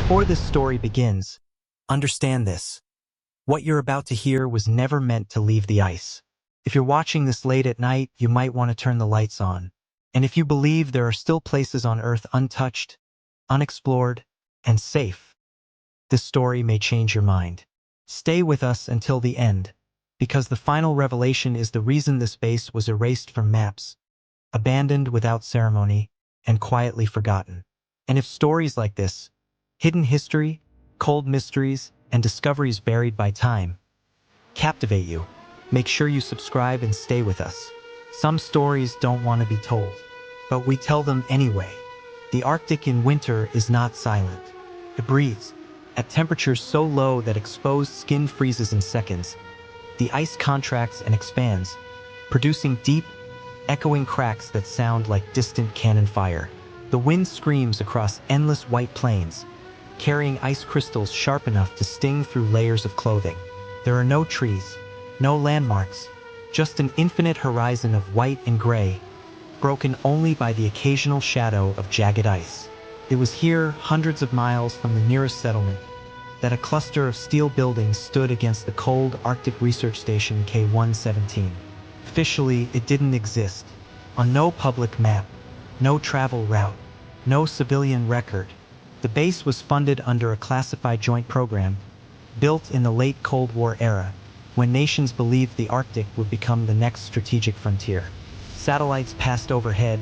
Before this story begins, understand this. What you're about to hear was never meant to leave the ice. If you're watching this late at night, you might want to turn the lights on. And if you believe there are still places on Earth untouched, unexplored, and safe, this story may change your mind. Stay with us until the end, because the final revelation is the reason this base was erased from maps, abandoned without ceremony, and quietly forgotten. And if stories like this, hidden history, cold mysteries, and discoveries buried by time, captivate you, make sure you subscribe and stay with us. Some stories don't want to be told, but we tell them anyway. The Arctic in winter is not silent. It breathes. At temperatures so low that exposed skin freezes in seconds, the ice contracts and expands, producing deep, echoing cracks that sound like distant cannon fire. The wind screams across endless white plains, carrying ice crystals sharp enough to sting through layers of clothing. There are no trees, no landmarks, just an infinite horizon of white and gray, broken only by the occasional shadow of jagged ice. It was here, hundreds of miles from the nearest settlement, that a cluster of steel buildings stood against the cold Arctic Research Station K-117. Officially, it didn't exist. On no public map, no travel route, no civilian record. The base was funded under a classified joint program, built in the late Cold War era, when nations believed the Arctic would become the next strategic frontier. Satellites passed overhead,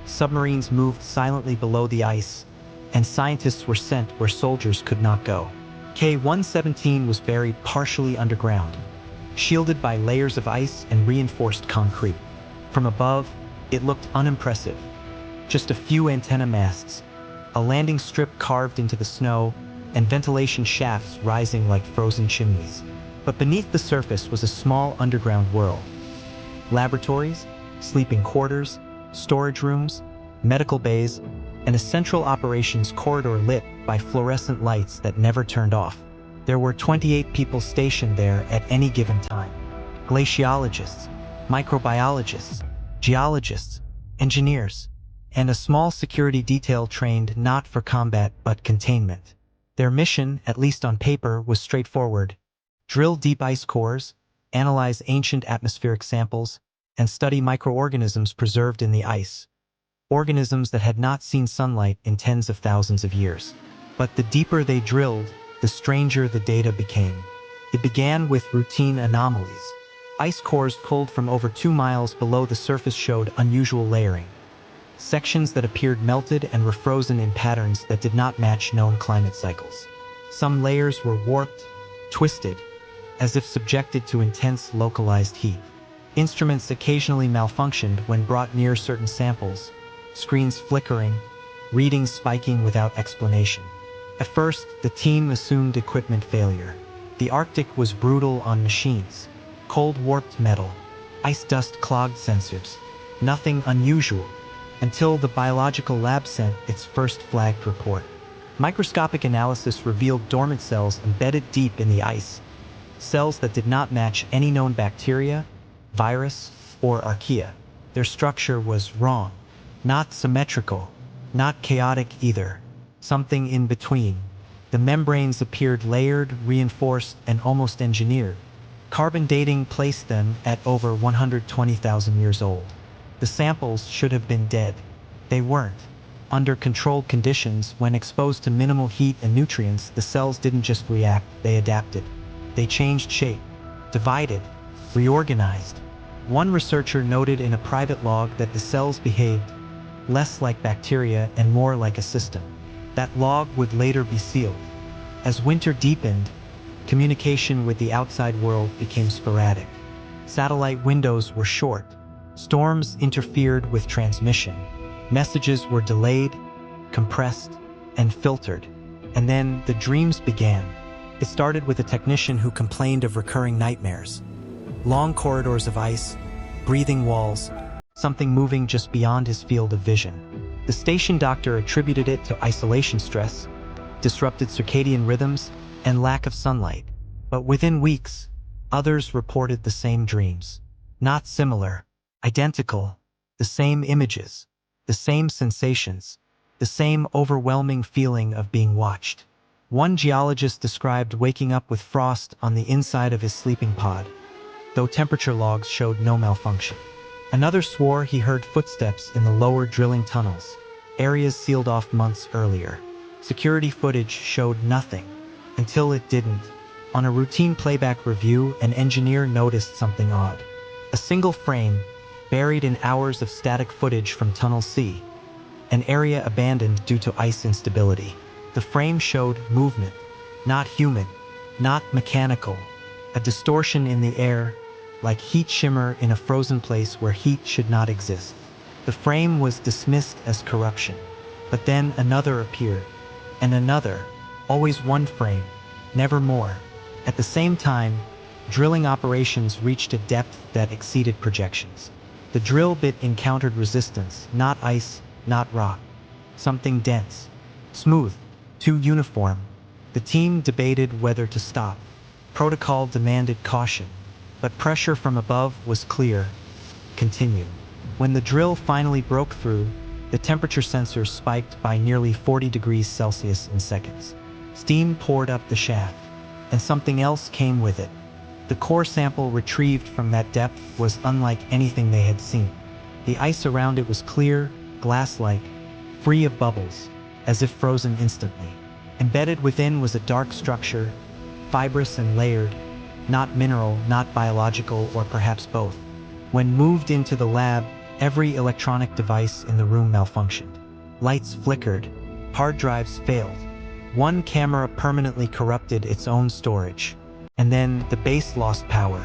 submarines moved silently below the ice, and scientists were sent where soldiers could not go. K-117 was buried partially underground, shielded by layers of ice and reinforced concrete. From above, it looked unimpressive. Just a few antenna masts, a landing strip carved into the snow, and ventilation shafts rising like frozen chimneys. But beneath the surface was a small underground world. Laboratories, sleeping quarters, storage rooms, medical bays, and a central operations corridor lit by fluorescent lights that never turned off. There were 28 people stationed there at any given time. Glaciologists, microbiologists, geologists, engineers, and a small security detail trained not for combat but containment. Their mission, at least on paper, was straightforward: drill deep ice cores, analyze ancient atmospheric samples, and study microorganisms preserved in the ice. Organisms that had not seen sunlight in tens of thousands of years. But the deeper they drilled, the stranger the data became. It began with routine anomalies. Ice cores pulled from over 2 miles below the surface showed unusual layering. Sections that appeared melted and were frozen in patterns that did not match known climate cycles. Some layers were warped, twisted, as if subjected to intense localized heat. Instruments occasionally malfunctioned when brought near certain samples, screens flickering, readings spiking without explanation. At first, the team assumed equipment failure. The Arctic was brutal on machines. Cold warped metal, ice dust clogged sensors. Nothing unusual, until the biological lab sent its first flagged report. Microscopic analysis revealed dormant cells embedded deep in the ice, cells that did not match any known bacteria, virus, or archaea. Their structure was wrong. Not symmetrical, not chaotic either. Something in between. The membranes appeared layered, reinforced, and almost engineered. Carbon dating placed them at over 120,000 years old. The samples should have been dead. They weren't. Under controlled conditions, when exposed to minimal heat and nutrients, the cells didn't just react, they adapted. They changed shape, divided, reorganized. One researcher noted in a private log that the cells behaved less like bacteria and more like a system. That log would later be sealed. As winter deepened, communication with the outside world became sporadic. Satellite windows were short. Storms interfered with transmission. Messages were delayed, compressed, and filtered. And then the dreams began. It started with a technician who complained of recurring nightmares. Long corridors of ice, breathing walls, something moving just beyond his field of vision. The station doctor attributed it to isolation stress, disrupted circadian rhythms, and lack of sunlight. But within weeks, others reported the same dreams. Not similar, identical, the same images, the same sensations, the same overwhelming feeling of being watched. One geologist described waking up with frost on the inside of his sleeping pod, though temperature logs showed no malfunction. Another swore he heard footsteps in the lower drilling tunnels, areas sealed off months earlier. Security footage showed nothing, until it didn't. On a routine playback review, an engineer noticed something odd. A single frame, buried in hours of static footage from Tunnel C, an area abandoned due to ice instability. The frame showed movement, not human, not mechanical, a distortion in the air, like heat shimmer in a frozen place where heat should not exist. The frame was dismissed as corruption, but then another appeared, and another, always one frame, never more. At the same time, drilling operations reached a depth that exceeded projections. The drill bit encountered resistance, not ice, not rock. Something dense, smooth, too uniform. The team debated whether to stop. Protocol demanded caution, but pressure from above was clear. Continue. When the drill finally broke through, the temperature sensor spiked by nearly 40 degrees Celsius in seconds. Steam poured up the shaft, and something else came with it. The core sample retrieved from that depth was unlike anything they had seen. The ice around it was clear, glass-like, free of bubbles, as if frozen instantly. Embedded within was a dark structure, fibrous and layered, not mineral, not biological, or perhaps both. When moved into the lab, every electronic device in the room malfunctioned. Lights flickered, hard drives failed. One camera permanently corrupted its own storage. And then the base lost power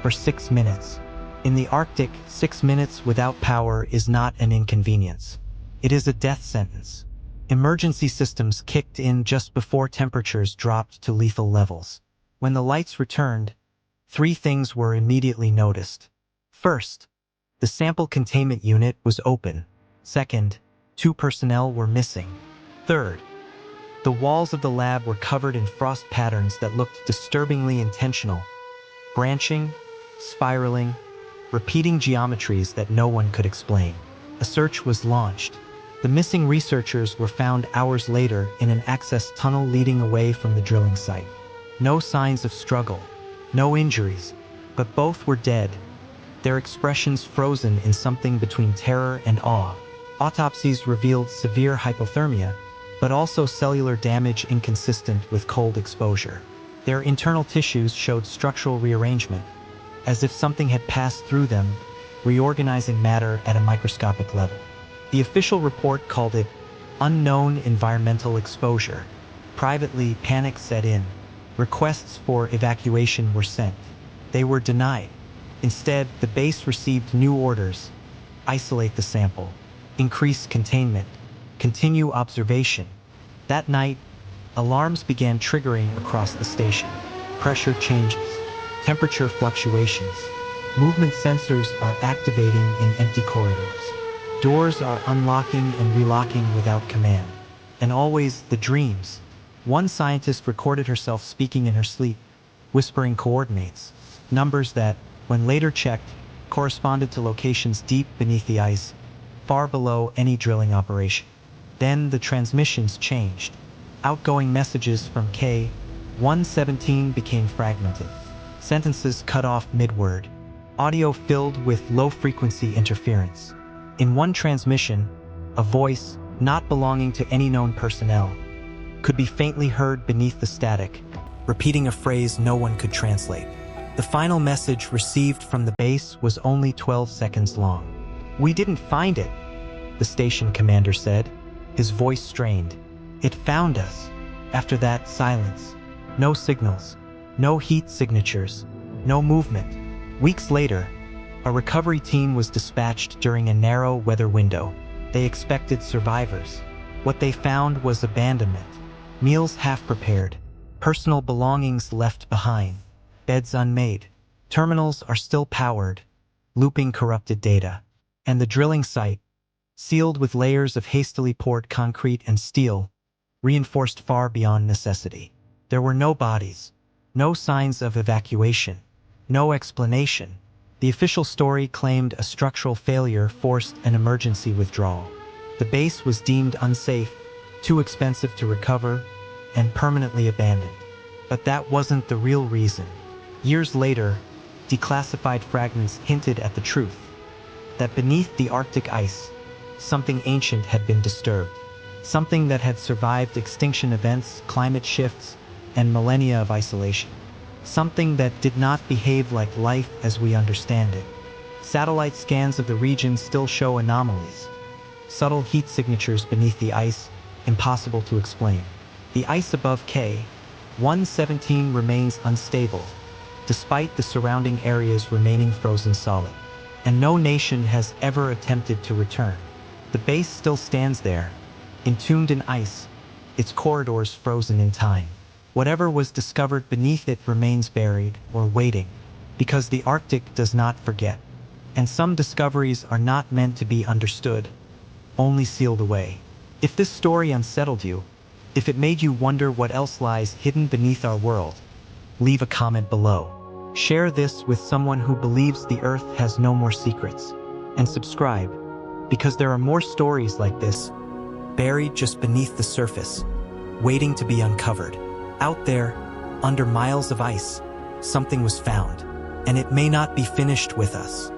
for 6 minutes. In the Arctic, 6 minutes without power is not an inconvenience. It is a death sentence. Emergency systems kicked in just before temperatures dropped to lethal levels. When the lights returned, 3 things were immediately noticed. First, the sample containment unit was open. Second, 2 personnel were missing. Third, the walls of the lab were covered in frost patterns that looked disturbingly intentional, branching, spiraling, repeating geometries that no one could explain. A search was launched. The missing researchers were found hours later in an access tunnel leading away from the drilling site. No signs of struggle, no injuries, but both were dead, their expressions frozen in something between terror and awe. Autopsies revealed severe hypothermia, but also cellular damage inconsistent with cold exposure. Their internal tissues showed structural rearrangement, as if something had passed through them, reorganizing matter at a microscopic level. The official report called it unknown environmental exposure. Privately, panic set in. Requests for evacuation were sent. They were denied. Instead, the base received new orders: isolate the sample, increase containment, continue observation. That night, alarms began triggering across the station. Pressure changes, temperature fluctuations, movement sensors are activating in empty corridors. Doors are unlocking and relocking without command. And always the dreams. One scientist recorded herself speaking in her sleep, whispering coordinates, numbers that, when later checked, corresponded to locations deep beneath the ice, far below any drilling operation. Then the transmissions changed. Outgoing messages from K-117 became fragmented. Sentences cut off mid-word. Audio filled with low-frequency interference. In one transmission, a voice, not belonging to any known personnel, could be faintly heard beneath the static, repeating a phrase no one could translate. The final message received from the base was only 12 seconds long. "We didn't find it," the station commander said, his voice strained. "It found us." After that, silence. No signals, no heat signatures, no movement. Weeks later, a recovery team was dispatched during a narrow weather window. They expected survivors. What they found was abandonment. Meals half prepared, personal belongings left behind, beds unmade. Terminals are still powered, looping corrupted data. And the drilling site, sealed with layers of hastily poured concrete and steel, reinforced far beyond necessity. There were no bodies, no signs of evacuation, no explanation. The official story claimed a structural failure forced an emergency withdrawal. The base was deemed unsafe, too expensive to recover, and permanently abandoned. But that wasn't the real reason. Years later, declassified fragments hinted at the truth, that beneath the Arctic ice, something ancient had been disturbed. Something that had survived extinction events, climate shifts, and millennia of isolation. Something that did not behave like life as we understand it. Satellite scans of the region still show anomalies. Subtle heat signatures beneath the ice, impossible to explain. The ice above K-117 remains unstable, despite the surrounding areas remaining frozen solid. And no nation has ever attempted to return. The base still stands there, entombed in ice, its corridors frozen in time. Whatever was discovered beneath it remains buried or waiting, because the Arctic does not forget. And some discoveries are not meant to be understood, only sealed away. If this story unsettled you, if it made you wonder what else lies hidden beneath our world, leave a comment below. Share this with someone who believes the Earth has no more secrets. And subscribe, because there are more stories like this, buried just beneath the surface, waiting to be uncovered. Out there, under miles of ice, something was found, and it may not be finished with us.